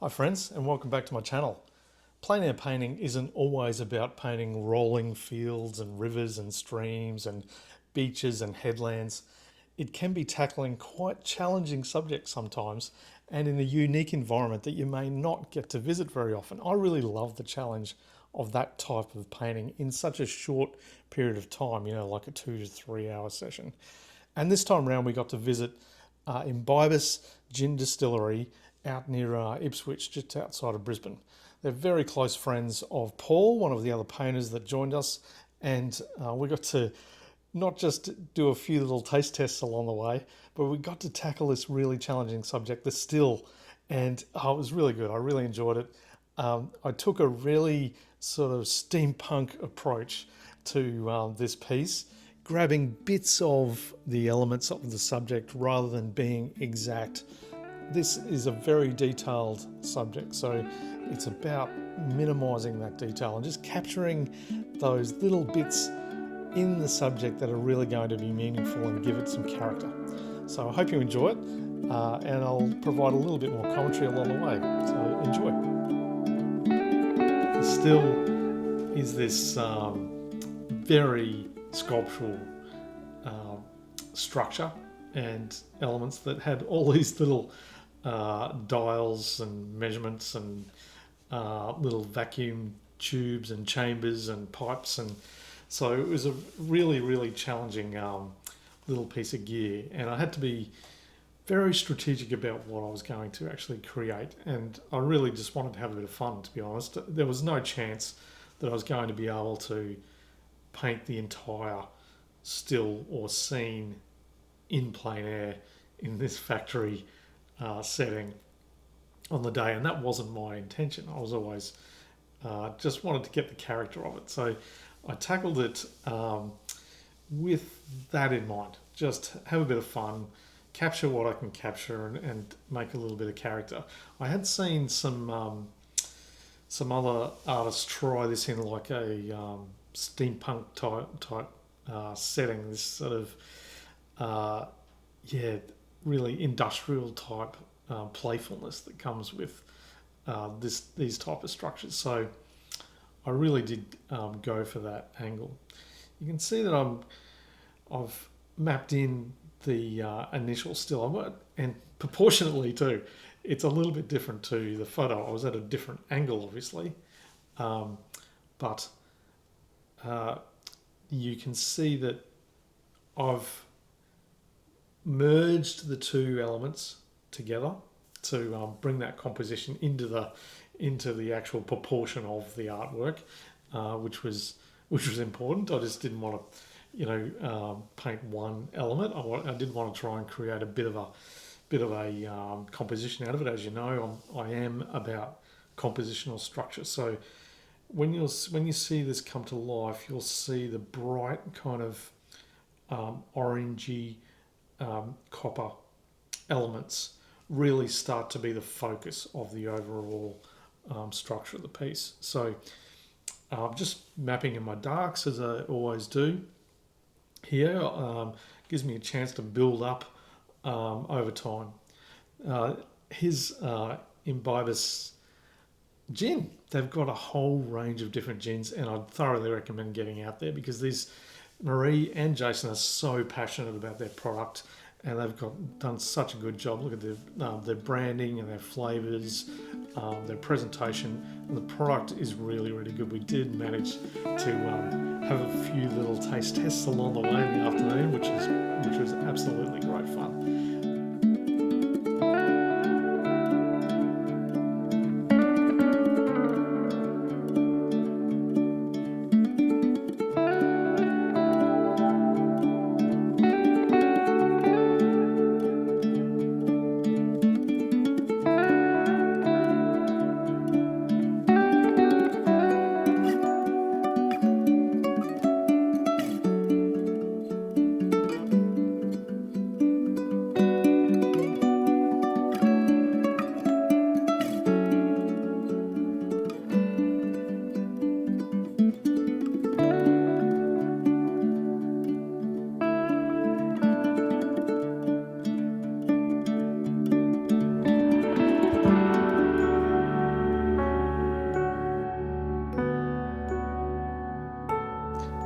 Hi friends, and welcome back to my channel. Plein air painting isn't always about painting rolling fields and rivers and streams and beaches and headlands. It can be tackling quite challenging subjects sometimes and in a unique environment that you may not get to visit very often. I really love the challenge of that type of painting in such a short period of time, like a 2 to 3 hour session. And this time around we got to visit Imbibis Gin Distillery out near Ipswich, just outside of Brisbane. They're very close friends of Paul, one of the other painters that joined us, and we got to not just do a few little taste tests along the way, but we got to tackle this really challenging subject, the still, and it was really good. I really enjoyed it. I took a really sort of steampunk approach to this piece, grabbing bits of the elements of the subject rather than being exact. This is a very detailed subject, so it's about minimizing that detail and just capturing those little bits in the subject that are really going to be meaningful and give it some character. So I hope you enjoy it, and I'll provide a little bit more commentary along the way. So enjoy. The still is this very sculptural structure and elements that had all these little dials and measurements and little vacuum tubes and chambers and pipes, and so it was a really challenging little piece of gear, and I had to be very strategic about what I was going to actually create, and I really just wanted to have a bit of fun, to be honest. There was no chance that I was going to be able to paint the entire still or scene in plein air in this factory setting on the day, and that wasn't my intention. I was always just wanted to get the character of it, so I tackled it with that in mind. Just have a bit of fun, capture what I can capture, and make a little bit of character. I had seen some other artists try this in like a steampunk type setting. This sort of really industrial type playfulness that comes with these type of structures. So I really did go for that angle. You can see that I've mapped in the initial still, and proportionately too. It's a little bit different to the photo. I was at a different angle, obviously, but you can see that I've merged the two elements together to bring that composition into the actual proportion of the artwork, which was important. I just didn't want to, paint one element. I did want to try and create a bit of a composition out of it. As you know, I am about compositional structure. So when you see this come to life, you'll see the bright kind of orangey copper elements really start to be the focus of the overall structure of the piece. So just mapping in my darks, as I always do here, gives me a chance to build up over time. His Imbibis gin, they've got a whole range of different gins, and I'd thoroughly recommend getting out there because these Marie and Jason are so passionate about their product, and they've done such a good job. Look at their branding and their flavours, their presentation, and the product is really good. We did manage to have a few little taste tests along the way in the afternoon, which was absolutely great fun.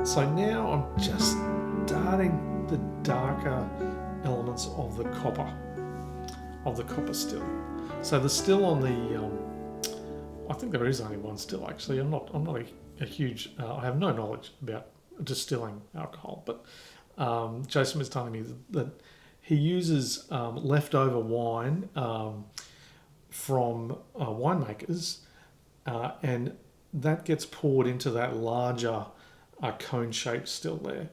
So now I'm just starting the darker elements of the copper still. So the still on the, I think there is only one still actually. I'm not a huge, I have no knowledge about distilling alcohol, but Jason was telling me that he uses leftover wine from winemakers, and that gets poured into that larger cone-shaped still there,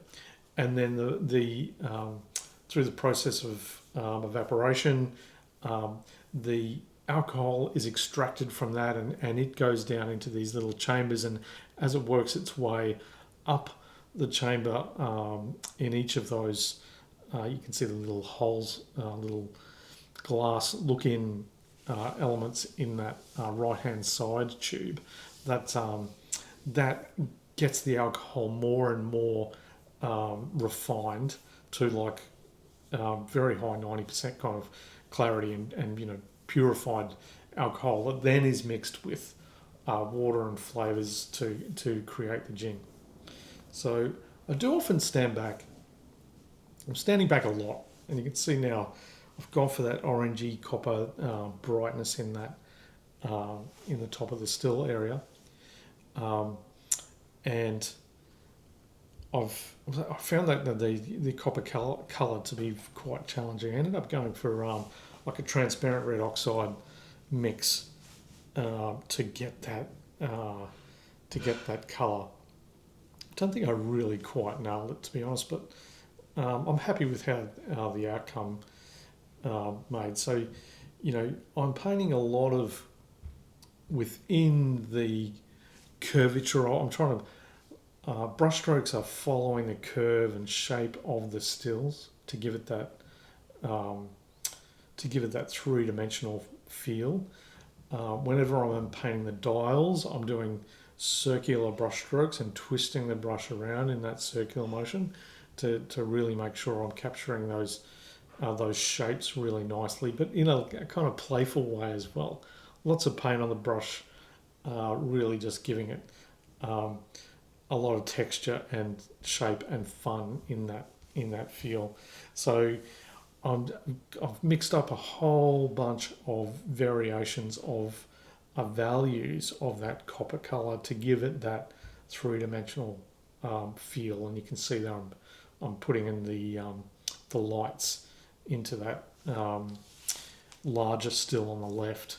and then the through the process of evaporation, the alcohol is extracted from that, and it goes down into these little chambers, and as it works its way up the chamber, in each of those, you can see the little holes, little glass look-in elements in that right-hand side tube. That gets the alcohol more and more refined to like very high 90% kind of clarity, and purified alcohol that then is mixed with water and flavors to create the gin. So I do often stand back. I'm standing back a lot, and you can see now I've gone for that orangey copper brightness in that in the top of the still area, and I found that the copper colour to be quite challenging. I ended up going for like a transparent red oxide mix to get that colour. I don't think I really quite nailed it, to be honest, but I'm happy with how the outcome made. So, I'm painting a lot of within the curvature. I'm trying to brush strokes are following the curve and shape of the stills to give it that three-dimensional feel. Whenever I'm painting the dials, I'm doing circular brush strokes and twisting the brush around in that circular motion to really make sure I'm capturing those shapes really nicely, but in a kind of playful way as well. Lots of paint on the brush, really just giving it a lot of texture and shape and fun in that feel. So I've mixed up a whole bunch of variations of values of that copper color to give it that three-dimensional feel, and you can see that I'm putting in the lights into that larger still on the left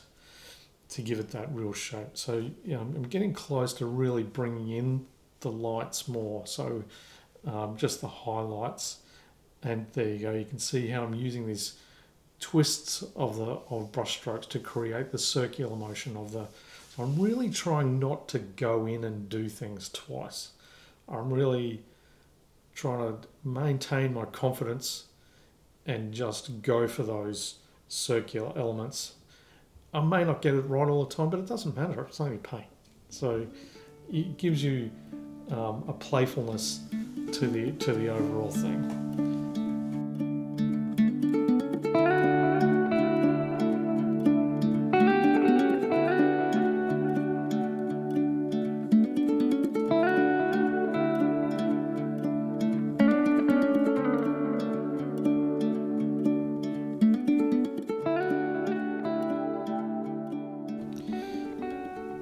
to give it that real shape. So I'm getting close to really bringing in the lights more, so just the highlights, and there you go. You can see how I'm using these twists of brush strokes to create the circular motion of the. So I'm really trying not to go in and do things twice. I'm really trying to maintain my confidence and just go for those circular elements. I may not get it right all the time, but it doesn't matter. It's only paint, so it gives you a playfulness to the overall thing.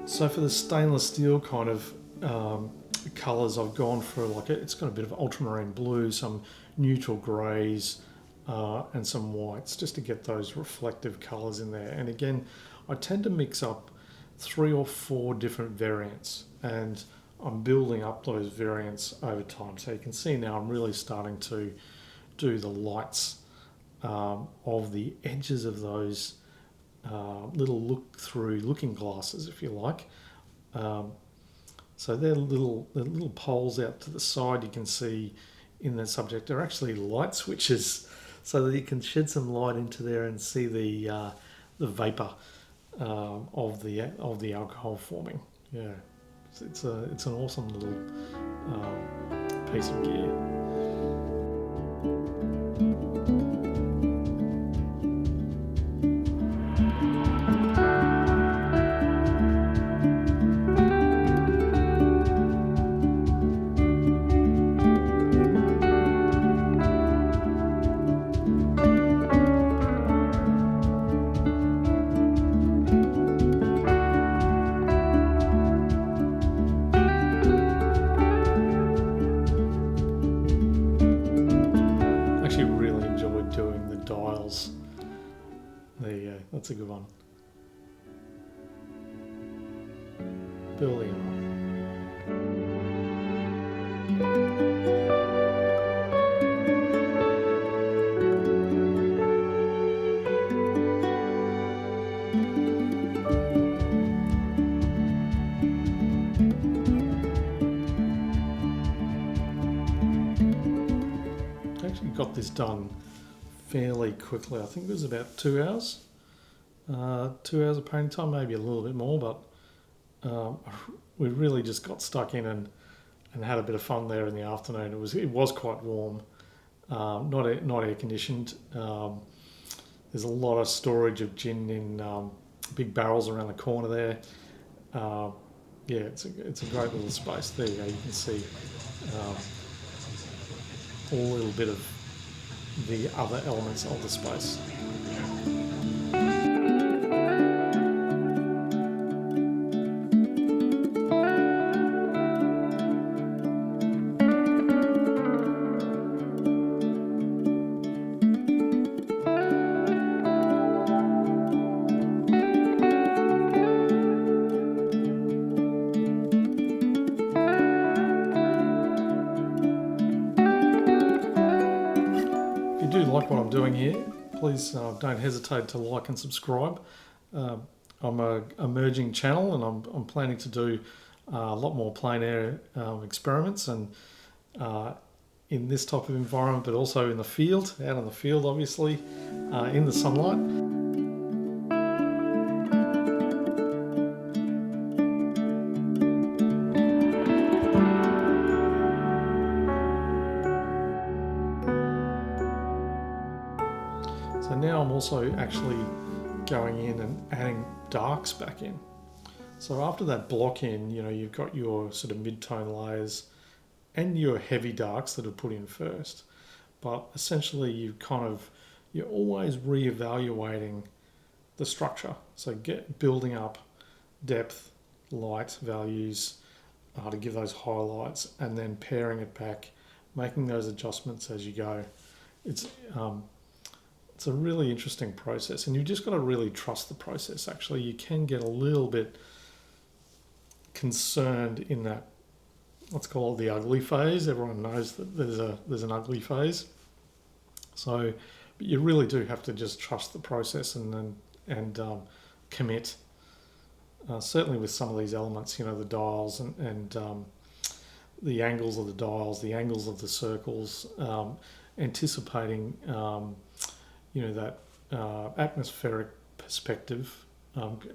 So for the stainless steel kind of colours, I've gone for it's got a bit of ultramarine blue, some neutral greys, and some whites, just to get those reflective colours in there. And again, I tend to mix up 3 or 4 different variants, and I'm building up those variants over time. So you can see now I'm really starting to do the lights of the edges of those little looking glasses, if you like. So they're little poles out to the side. You can see in the subject are actually light switches, so that you can shed some light into there and see the vapor of the alcohol forming. Yeah, it's an awesome little piece of gear. That's a good one. Building them up. Actually got this done fairly quickly. I think it was about 2 hours. 2 hours of painting time, maybe a little bit more, but we really just got stuck in and had a bit of fun there in the afternoon. It was quite warm, not air conditioned. There's a lot of storage of gin in big barrels around the corner there. Yeah, it's a great little space. There you go. You can see a little bit of the other elements of the space. If you do like what I'm doing here, please don't hesitate to like and subscribe. I'm an emerging channel, and I'm planning to do a lot more plein air experiments, and in this type of environment, but also in the field, out in the field obviously, in the sunlight. So now I'm also actually going in and adding darks back in. So after that block in, you've got your sort of mid-tone layers and your heavy darks that are put in first. But essentially you're always re-evaluating the structure. So building up depth, light values to give those highlights, and then pairing it back, making those adjustments as you go. It's a really interesting process, and you've just got to really trust the process. Actually, you can get a little bit concerned in that, let's call it the ugly phase. Everyone knows that there's an ugly phase. So, but you really do have to just trust the process and commit. Certainly with some of these elements, the dials and the angles of the dials, the angles of the circles, anticipating. That atmospheric perspective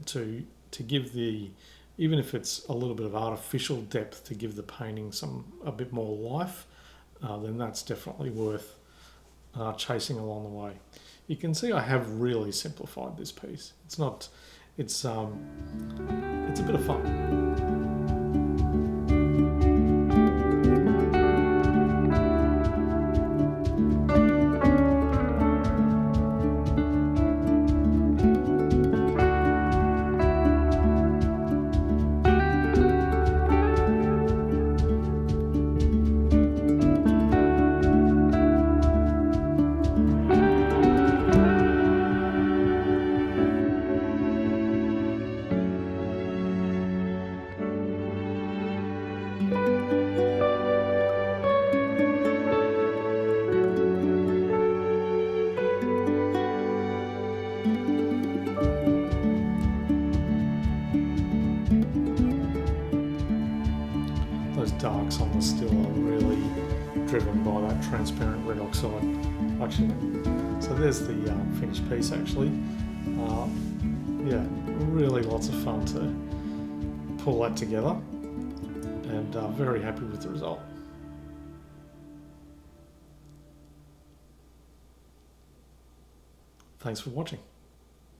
to give even if it's a little bit of artificial depth, to give the painting a bit more life, then that's definitely worth chasing along the way. You can see I have really simplified this piece. It's a bit of fun. Those darks on the still are really driven by that transparent red oxide oxygen. So there's the finished piece actually. Yeah, really lots of fun to pull that together, and very happy with the result. Thanks for watching.